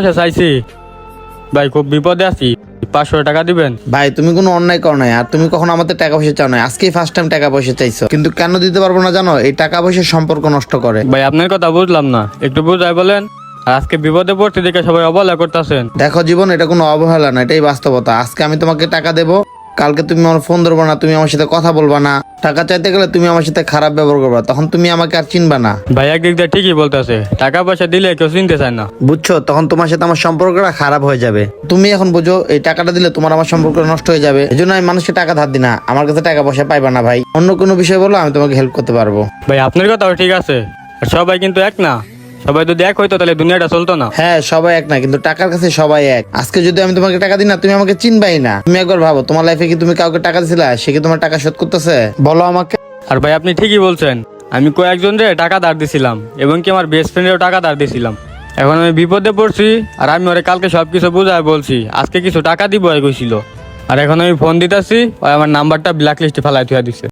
আচ্ছা চাইছি ভাই, খুব বিপদে আছি, 500 টাকা দিবেন? ভাই তুমি কোনো অন্যায় করো নাই, আর তুমি কখনো আমাদের টাকা পয়সা চাও নাই, আজকেই ফার্স্ট টাইম টাকা পয়সা চাইছো। কিন্তু কেন দিতে পারবো না জানো? এই টাকা পয়সার সম্পর্ক নষ্ট করে। ভাই আপনার কথা বুঝলাম না, একটু বুঝাই বলেন। আর আজকে বিপদে পড়তে দেখে সবাই অবহেলা করতেছেন। দেখো জীবন, এটা কোনো অবহেলা না, এটাই বাস্তবতা। আজকে আমি তোমাকে টাকা দেবো, কালকে তুমি আমার ফোন ধরবা না, তুমি আমার সাথে কথা বলবা না, টাকা চাইতে গেলে তুমি আমার সাথে খারাপ ব্যবহার করবা, তখন তুমি আমাকে আর চিনবা না। ভাই একদিক দিয়ে ঠিকই বলতেছে, টাকা পয়সা দিলে কেউ চিনতে চায় না। বুঝছো? তখন তোমার সাথে আমার সম্পর্কটা খারাপ হয়ে যাবে। তুমি এখন বুঝো, এই টাকাটা দিলে তোমার আমার সম্পর্ক নষ্ট হয়ে যাবে। এই জন্য আমি মানুষকে টাকা ধার দিই না, আমার কাছে টাকা পয়সা পাইবা না ভাই। অন্য কোনো বিষয় বলো, আমি তোমাকে হেল্প করতে পারবো। ভাই আপনার কথাও ঠিক আছে, আর সবাই কিন্তু এক না। সবাই যদি এক হইতো তাহলে দুনিয়াটা চলতো না। হ্যাঁ সবাই এক না, কিন্তু টাকার কাছে সবাই এক। আজকে যদি আমি তোমাকে টাকা দিই না, তুমি আমাকে চিনবাই না। তুমি একবার ভাবো, তোমার লাইফে কি তুমি কাউকে টাকা দিছিলা? সে কি তোমার টাকা শোধ করতেছে? বলো আমাকে। আর ভাই আপনি ঠিকই বলছেন, আমি কয়েকজনরে টাকা ধার দিছিলাম, এবং কি আমার বেস্ট ফ্রেন্ডেরও টাকা ধার দিছিলাম। এখন আমি বিপদে পড়ছি, আর আমি ওরে কালকে সবকিছু বুঝায় বলছি, আজকে কিছু টাকা দিব কইছিল। আর এখন আমি ফোন দিতেছি, ওই আমার নাম্বারটা ব্ল্যাক লিস্টে ফেলাই থুয়া দিছে।